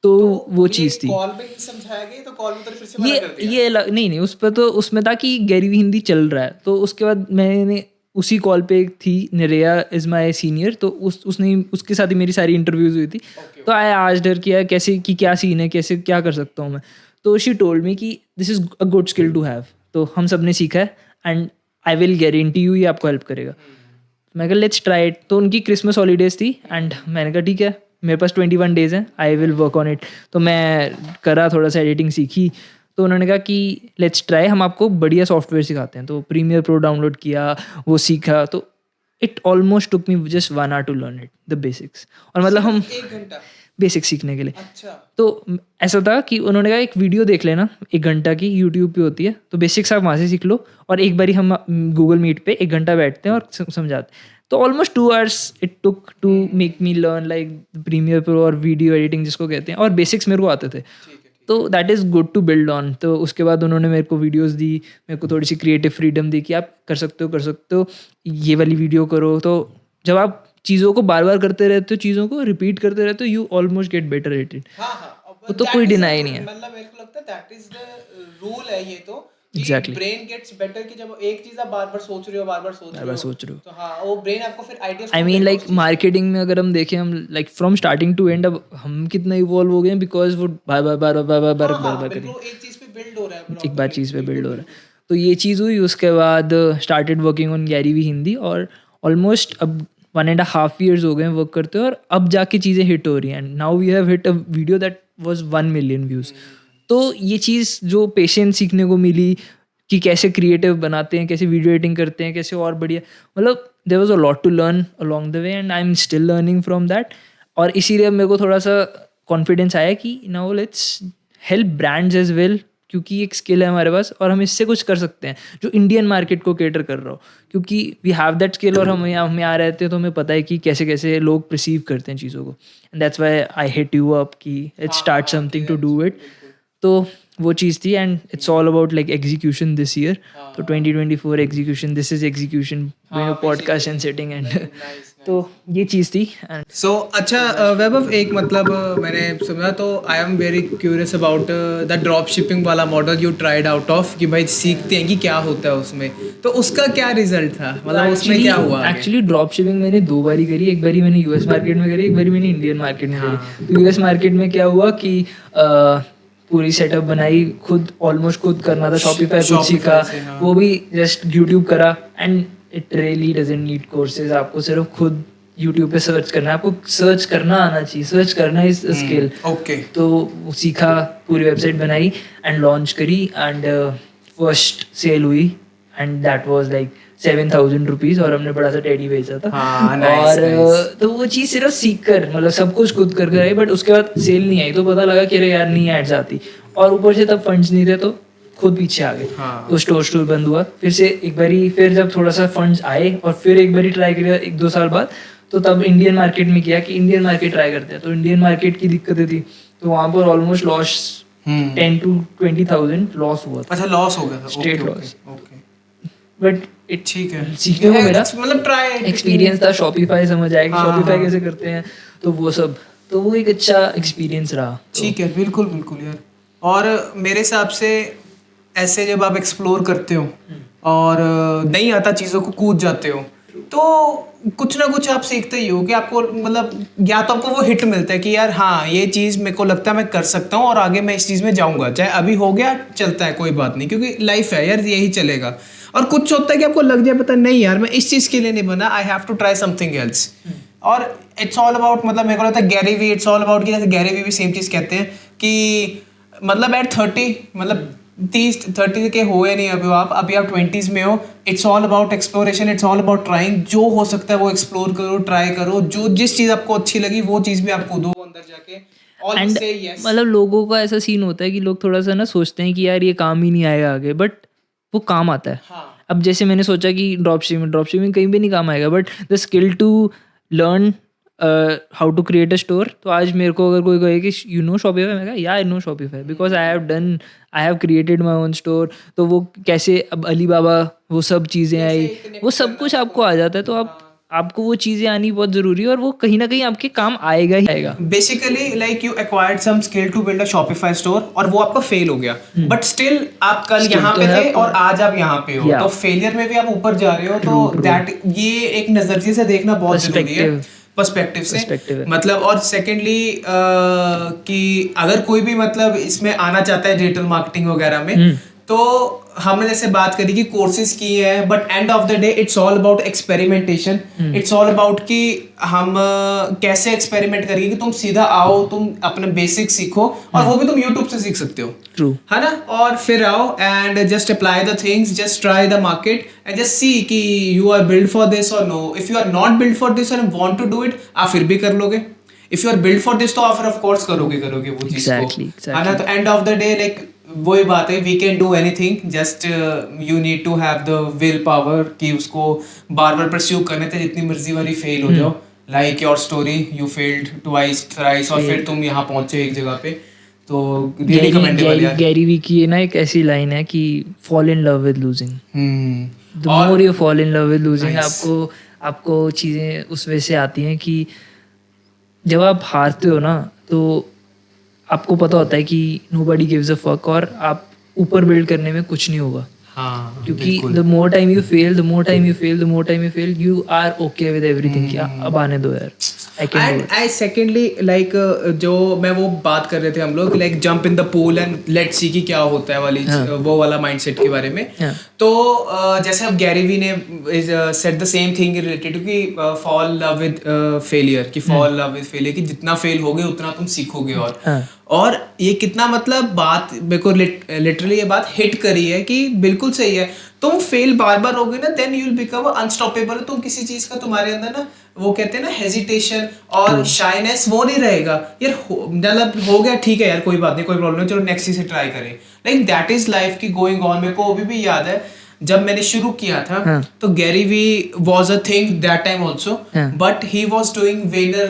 C: तो वो चीज़ थी।
D: कॉल पे समझाया गया, तो कॉल में तो फिर से मना कर दिया।
C: नहीं उस पर तो उसमें था कि गैरी हिंदी चल रहा है, तो उसके बाद मैंने उसी कॉल पे एक थी नेरेया इज़ माई सीनियर, तो उसने उसके साथ ही मेरी सारी इंटरव्यूज हुई थी। तो आई आस्क्ड हर किया कैसे कि क्या सीन है, कैसे क्या कर सकता हूँ मैं। तो शी टोल्ड मी कि this is a good skill to have, तो हम सब ने सीखा है and I will guarantee you ये आपको हेल्प करेगा। मैं कहा लेट्स ट्राई इट। तो उनकी क्रिसमस हॉलीडेज थी एंड मैंने कहा ठीक है मेरे पास 21 डेज़ हैं, I will work on it. तो मैं करा, थोड़ा सा एडिटिंग सीखी। तो उन्होंने कहा कि लेट्स ट्राई, हम आपको बढ़िया सॉफ्टवेयर सिखाते हैं। तो प्रीमियर प्रो डाउनलोड किया, वो सीखा। तो it almost took me just 1 hour to learn it, the basics. और मतलब हम
D: 1 घंटा?
C: बेसिक्स सीखने के लिए।
D: अच्छा।
C: तो ऐसा था कि उन्होंने कहा एक वीडियो देख लेना 1 घंटा की, यूट्यूब पे होती है, तो बेसिक्स आप वहाँ से सीख लो। और एक बारी हम गूगल मीट पे 1 घंटा बैठते हैं और समझाते हैं। तो almost 2 hours it took to make me learn like premiere pro और वीडियो एडिटिंग जिसको कहते हैं, और बेसिक्स मेरे को आते थे। तो that is good to build on. तो उसके बाद उन्होंने मेरे को वीडियोस दी, मेरे को थोड़ी सी क्रिएटिव फ्रीडम दी कि आप कर सकते हो, ये वाली वीडियो करो। तो जब आप चीज़ों को बार बार करते रहते हो, चीज़ों को रिपीट करते रहते हो, you almost get better at it. वो तो कोई डिनाई नहीं है।
D: मतलब मेरे को लगता है दैट इज द रूल है ये तो,
C: Exactly.
D: ब्रेन गेट्स बेटर कि जब एक चीज आप बार-बार सोच रहे हो, बार-बार सोच रहे हो, तो हाँ वो ब्रेन आपको फिर ideas.
C: I mean like marketing में अगर हम देखें, हम like from starting to end अब हम कितना इवॉल्व हो गए हैं, बिकॉज वो बार बार करें,
D: एक चीज पे बिल्ड हो रहा है,
C: एक बार चीज़ पे बिल्ड हो रहा है। तो ये चीज़ हुई। उसके बाद started working on Gary Vee Hindi, और ऑलमोस्ट अब 1.5 years हो गए वर्क करते हैं, और अब जाके चीज़ें हिट हो रही हैं। And now we have hit a video that was 1 million views. तो ये चीज़ जो पेशेंस सीखने को मिली कि कैसे क्रिएटिव बनाते हैं, कैसे वीडियो एडिटिंग करते हैं, कैसे और बढ़िया, मतलब there was a lot to learn along the way and I am still learning from that. और इसीलिए मेरे को थोड़ा सा कॉन्फिडेंस आया कि now let's help brands as well, क्योंकि एक स्किल है हमारे पास और हम इससे कुछ कर सकते हैं जो इंडियन मार्केट को केटर कर रहा हो, क्योंकि वी हैव दैट स्किल और हम यहाँ रहते हैं, तो हमें पता है कि कैसे कैसे लोग परसीव करते हैं चीज़ों को। And that's why I hit you up कि let's start something to do it. तो वो चीज़ थी। And it's all about like execution this year. तो 2024 execution, this is execution, podcast and setting and तो ये चीज़ थी। एंड
D: सो अच्छा वैभव, एक मतलब मैंने समझा, तो I am very curious about the drop shipping वाला model you tried out of, कि भाई सीखते हैं कि क्या होता है उसमें, तो उसका क्या रिजल्ट था, मतलब उसमें क्या हुआ?
C: एक्चुअली ड्रॉप शिपिंग मैंने 2 बारी करी। एक बारी मैंने यूएस मार्केट में करी, एक बारी मैंने इंडियन मार्केट में करी। तो यूएस मार्केट में क्या हुआ कि पूरी सेटअप बनाई खुद, ऑलमोस्ट खुद करना था, शॉपिफाई खुद सीखा, वो भी जस्ट यूट्यूब करा। And it really doesn't need courses, आपको सिर्फ खुद यूट्यूब पे सर्च करना है, आपको सर्च करना आना चाहिए, सर्च करना इज स्किल।
D: ओके।
C: तो सीखा, पूरी वेबसाइट बनाई एंड लॉन्च करी एंड फर्स्ट सेल हुई and that was like 7,000 rupees, और हमने बड़ा सा टेडी बेचा था। और तो वो चीज़ सिर्फ सीख कर, मतलब सब कुछ खुद कर आई, बट उसके बाद सेल नहीं आई, तो पता लगा कि अरे यार नहीं एड्स आती, और ऊपर से तब फंड्स नहीं थे, तो खुद पीछे आ गए। तो स्टोर बंद हुआ। फिर से एक बारी, फिर जब थोड़ा सा फंड्स आए और फिर एक बारी ट्राई किया 1-2 साल बाद, तो तब इंडियन मार्केट में किया कि इंडियन मार्केट ट्राई करते हैं। तो इंडियन मार्केट की दिक्कतें थी, तो वहाँ पर ऑलमोस्ट लॉस 10 to 20,000 लॉस हुआ था।
D: अच्छा, लॉस हो गया था,
C: straight loss.
D: Okay,
C: but it
D: ठीक है,
C: सीखने को मेरा
D: मतलब ट्राई
C: एक्सपीरियंस था। शॉपिफाई समझ आया कि शॉपिफाई कैसे करते हैं, तो वो सब, तो वो एक अच्छा एक्सपीरियंस रहा।
D: ठीक है, बिल्कुल बिल्कुल यार। और मेरे हिसाब से ऐसे जब आप एक्सप्लोर करते हो और नहीं आता चीज़ों को कूद जाते हो, तो कुछ ना कुछ आप सीखते ही हो कि आपको, मतलब या तो आपको वो हिट मिलता है कि यार हाँ ये चीज़ मेरे को लगता है मैं कर सकता हूँ और आगे मैं इस चीज़ में जाऊँगा, चाहे अभी हो गया चलता है कोई बात नहीं, क्योंकि लाइफ है यार, यही चलेगा। और कुछ होता है कि आपको लग जाए पता नहीं यार मैं इस चीज़ के लिए नहीं बना, I have to try something else. और इट्स ऑल अबाउट, मतलब मेरे को लगता है Gary Vee, it's all about कि जैसे गैरी वी भी सेम चीज़ कहते हैं कि मतलब एट 30, मतलब 30 के हुए नहीं अभी आप 20s में हो। It's all about exploration, it's all about trying. जो हो सकता है वो एक्सप्लोर करो, ट्राई करो, जो जिस चीज़ आपको अच्छी लगी वो चीज़ में आप कूदो अंदर जाके।
C: एंड मतलब लोगों का ऐसा सीन होता है कि लोग थोड़ा सा ना सोचते हैं कि यार ये काम ही नहीं आएगा आगे, बट वो काम आता है। अब जैसे मैंने सोचा कि ड्रॉप शिपिंग कहीं भी नहीं काम आएगा, but the skill to learn how to create a store. तो आज मेरे को अगर कोई कहे कि यू नो शॉपिफाई, मैं कहा या I know Shopify because I have created my own store. तो वो कैसे, अब अलीबाबा वो सब चीज़ें आई, वो सब कुछ आपको आ जाता है, तो आपको वो चीज़ें आनी बहुत ज़रूरी है और वो कहीं ना कहीं आपके काम आएगा ही आएगा.
D: Basically like you acquired some skill to build a Shopify store और वो आपका फेल हो गया, बट स्टिल आप कल
C: Still
D: यहाँ
C: तो
D: पे
C: है
D: थे
C: आपका.
D: और आज आप यहाँ पे हो,
C: Yeah.
D: तो फेलियर में भी आप ऊपर जा रहे हो, तो दैट ये एक नजरिए से देखना बहुत जरूरी है, पर्सपेक्टिव से.
C: Perspective है.
D: मतलब और सेकेंडली कि अगर कोई भी मतलब इसमें आना चाहता है डिजिटल मार्केटिंग वगैरह में, तो हमने जैसे बात करी कि कोर्सेज की है, but and of the day it's all about experimentation. It's all about कि हम कैसे एक्सपेरिमेंट करेंगे, कि तुम सीधा आओ, तुम अपने बेसिक सीखो, और वो भी तुम यूट्यूब से सीख सकते हो.
C: ट्रू.
D: है ना, और फिर आओ and just apply the things, just try the market and just see कि you are build for this और no. If you are not build for this और वांट टू डू इट, आप फिर भी कर लोगे. If you are build for this, तो आप फिर ऑफ कोर्स करोगे वो चीज को, है ना. तो end of the day like वही बात है, we can do anything, just you need to have the will power कि उसको बार बार परस्यू करने थे, जितनी मर्जी वाली फेल हो जाओ. Like your story, you failed twice thrice और फिर तुम यहाँ पहुंचे एक जगह पे, तो रियली कमेंडेबल यार.
C: गैरी वी की ना एक ऐसी लाइन है कि fall in love with losing. The
D: और
C: more you fall in love with losing,
D: Nice.
C: आपको चीज़ें उस वजह से आती हैं कि जब आप हारते हो ना, तो आपको पता होता है कि nobody gives a fuck और आप ऊपर बिल्ड करने में कुछ नहीं होगा.
D: हाँ,
C: क्योंकि the more time you fail, you are okay with everything. कि अब आने दो यार, I can do
D: and
C: it.
D: I secondly like जो मैं वो बात कर रहे थे हम लोग, like jump in the pool and let's see कि क्या होता है वाली वो वाला माइंडसेट के बारे में.
C: हाँ.
D: तो जैसे अब गैरी वी ने said the same thing related to कि फॉल लव विद फेलियर, कि फॉल लव विद फेलियर, कि जितना फेल होगे उतना तुम सीखोगे. और ये कितना मतलब बात मेरे को लिटरली ये बात हिट करी है कि बिल्कुल सही है. तुम फेल बार बार होगे ना, then you will become unstoppable. तुम किसी चीज का तुम्हारे अंदर ना वो कहते हैं ना हेजिटेशन और शाइनेस, वो नहीं रहेगा यार. मतलब हो गया, ठीक है यार, कोई बात नहीं, कोई प्रॉब्लम नहीं, चलो नेक्स्ट चीज से ट्राई करें. लाइक दैट इज लाइफ की गोइंग ऑन. मेरे को अभी भी याद है जब मैंने शुरू किया था, तो Gary Vee was a thing that time also, but he was doing Vayner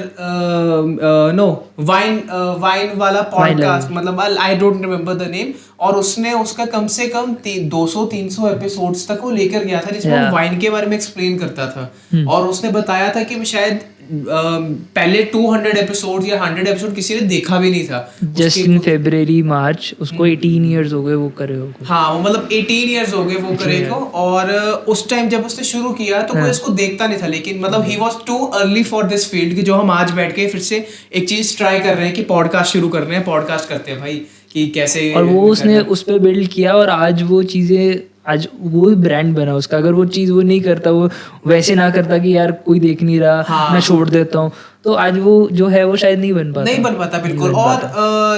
D: no wine वाला पॉडकास्ट, मतलब I don't remember the name. और उसने उसका कम से कम 200-300 एपिसोड्स तक वो लेकर गया था, जिसमें वो वाइन के बारे में एक्सप्लेन करता था. और उसने बताया था कि शायद पहले 200 एपिसोड या 100 एपिसोड किसी ने देखा भी नहीं था.
C: जस्ट इन February March उसको 18 years हो गए वो करे हो.
D: हाँ, वो मतलब 18 years हो गए वो करे को. और उस टाइम जब उसने शुरू किया तो कोई इसको देखता नहीं था, लेकिन मतलब he was too early for this field, कि जो हम आज बैठ के फिर से एक चीज ट्राई कर रहे हैं कि पॉडकास्ट शुरू कर रहे हैं, पॉडकास्ट करते हैं भाई, कि कैसे. और
C: वो उसने उस पर बिल्ड किया और आज वो चीज़ें, आज वो ब्रांड बना उसका. अगर वो चीज़ वो नहीं करता, वो वैसे ना करता कि यार कोई देख नहीं रहा, मैं छोड़ देता हूँ, तो आज वो जो है वो शायद नहीं बन पाता बिल्कुल.
D: और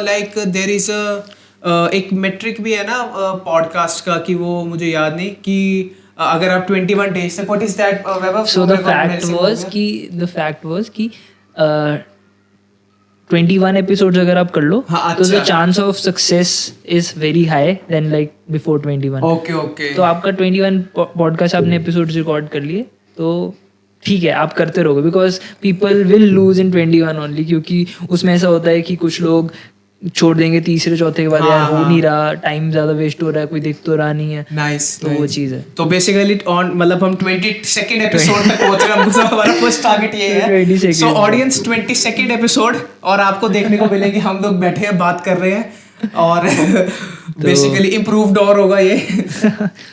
D: लाइक देयर इज एक मेट्रिक भी है ना पॉडकास्ट का, कि वो मुझे याद नहीं, कि अगर आप 21 डेज तक, what is that web.
C: So the fact was कि 21 एपिसोड्स अगर आप कर लो, तो the chance of success is very high then like before 21.
D: Okay.
C: तो आपका 21 पॉडकास्ट आपने एपिसोड्स रिकॉर्ड कर लिए, तो ठीक है, आप करते रहोगे, because people will lose in 21 only. क्योंकि उसमें ऐसा होता है कि कुछ लोग छोड़ देंगे तीसरे चौथे के बाद, यार हो नहीं रहा, टाइम ज्यादा वेस्ट हो रहा है, कोई देख तो रहा नहीं है.
D: नाइस.
C: तो वो चीज है.
D: तो बेसिकली ऑन मतलब हम 22nd एपिसोड तक पहुंच रहे हैं. हमारा फर्स्ट टारगेट ये है. सो ऑडियंस 22nd एपिसोड, और आपको देखने को मिलेगी हम लोग बैठे हैं, बात कर रहे हैं, और बेसिकली इम्प्रूव्ड और होगा ये.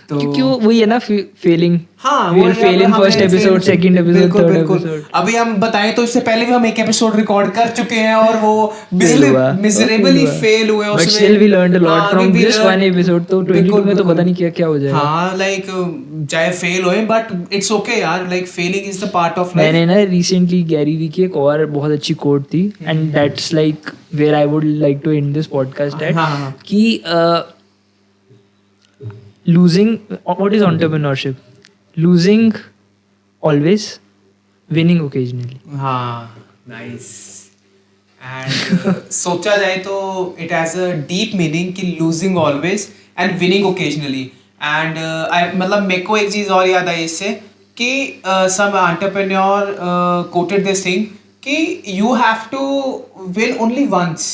D: तो
C: क्योंकि वही है ना फेलिंग.
D: हाँ,
C: we'll fail in first episode, second episode, third episode.
D: अभी हम बताएं तो इससे पहले भी हम एक एपिसोड रिकॉर्ड कर चुके हैं और वो मिजरेबली फेल हुए उसमें.
C: But still we learned a lot from this one episode. तो 22 में तो पता नहीं क्या क्या हो जाएगा.
D: हाँ, लाइक चाहे फेल होए, बट इट्स ओके यार, like failing is the part of life.
C: मैंने ना रिसेंटली गैरी वी की एक और बहुत अच्छी कोट थी, and that's like where I would like to end this podcast at, कि losing, what is entrepreneurship? Losing always, winning occasionally.
D: हाँ, nice. And सोचा जाए तो it has a deep meaning कि losing always and winning occasionally. And मतलब मेरे को एक चीज़ और याद आई इससे, कि some entrepreneur quoted this thing कि you have to win only once.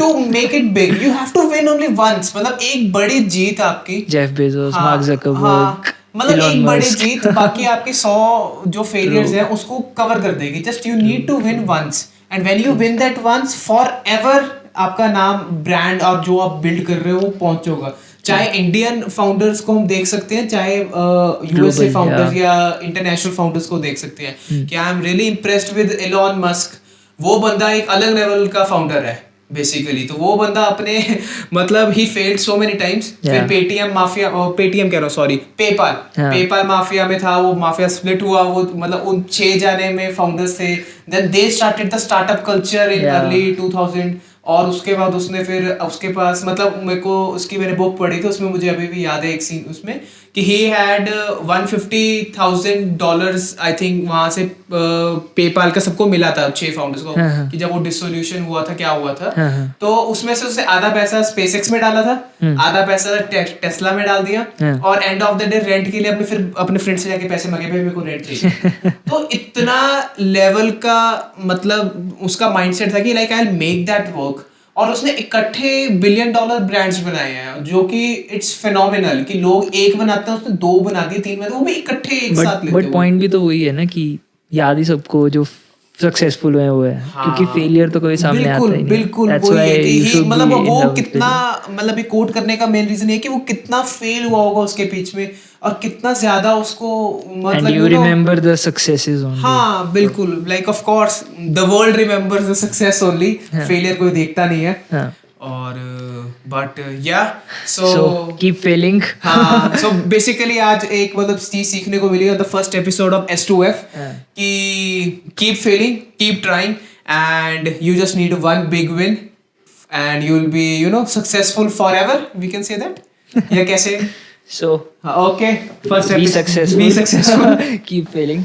D: To make it big, you have to win only once. मतलब एक बड़ी जीत आपकी.
C: Jeff Bezos, Mark Zuckerberg.
D: मतलब
C: Elon
D: एक बड़ी
C: Musk.
D: जीत बाकी आपके 100 जो फेलियर्स हैं उसको कवर कर देगी. Just you need to win once and when you win that once forever आपका नाम ब्रांड और जो आप बिल्ड कर रहे हो वो पहुंचोगा. चाहे इंडियन फाउंडर्स को हम देख सकते हैं, चाहे यूएसए फाउंडर्स या इंटरनेशनल फाउंडर्स को देख सकते हैं कि I am really impressed with Elon Musk. वो बंदा एक अलग लेवल का फाउंडर है बेसिकली. तो वो बंदा अपने मतलब he failed so many times. फिर पेटीएम माफिया, पेटीएम कह रहा हूँ सॉरी, पेपाल माफिया में था. वो माफिया स्प्लिट हुआ. वो मतलब उन 6 जाने में फाउंडर्स थे. Then they started the startup culture in early 2000. और उसके बाद उसने फिर उसके पास मतलब मेरे को उसकी मैंने बुक पढ़ी थी, उसमें मुझे अभी भी याद है एक सीन उसमें कि ही हैड $150,000 आई थिंक वहां से पेपाल का सबको मिला था 6 फाउंडर्स को कि जब वो डिसोल्यूशन हुआ था क्या हुआ था. तो उसमें से उसने आधा पैसा स्पेसएक्स में डाला था, आधा पैसा टेस्ला में डाल दिया और and of the day rent के लिए अपने फ्रेंड से जाके पैसे मांगे, मेरे को रेंट चाहिए. तो इतना लेवल का मतलब उसका माइंडसेट था कि like I will make that work. और उसने इकट्ठे $1 बिलियन ब्रांड्स बनाए हैं जो कि इट्स फेनोमेनल कि लोग एक बनाते हैं उसने 2 बना दिए 3 बना दिए, वो भी इकट्ठे एक साथ लेते हैं.
C: बट पॉइंट भी तो वही है ना कि याद ही सबको जो सक्सेसफुल हुए वो है. क्योंकि फेलियर तो कभी सामने आता ही नहीं.
D: बिल्कुल वही है कि मतलब वो कितना मतलब ये कोट करने का मेन रीजन है कि वो कितना फेल हुआ होगा उसके बीच में और कितना ज्यादा उसको मतलब
C: and you remember the successes only.
D: हाँ बिल्कुल, like of course the world remembers the success only, failure कोई देखता नहीं है. और बट या सो
C: कीप फेलिंग.
D: हाँ, सो बेसिकली आज एक मतलब चीज सीखने को मिली the first episode of S2F कि keep failing, keep trying and you just need one big win and you will be you know successful forever, we can say that. या कैसे?
C: So
D: okay, first
C: be
D: episode,
C: successful.
D: be successful.
C: Keep failing.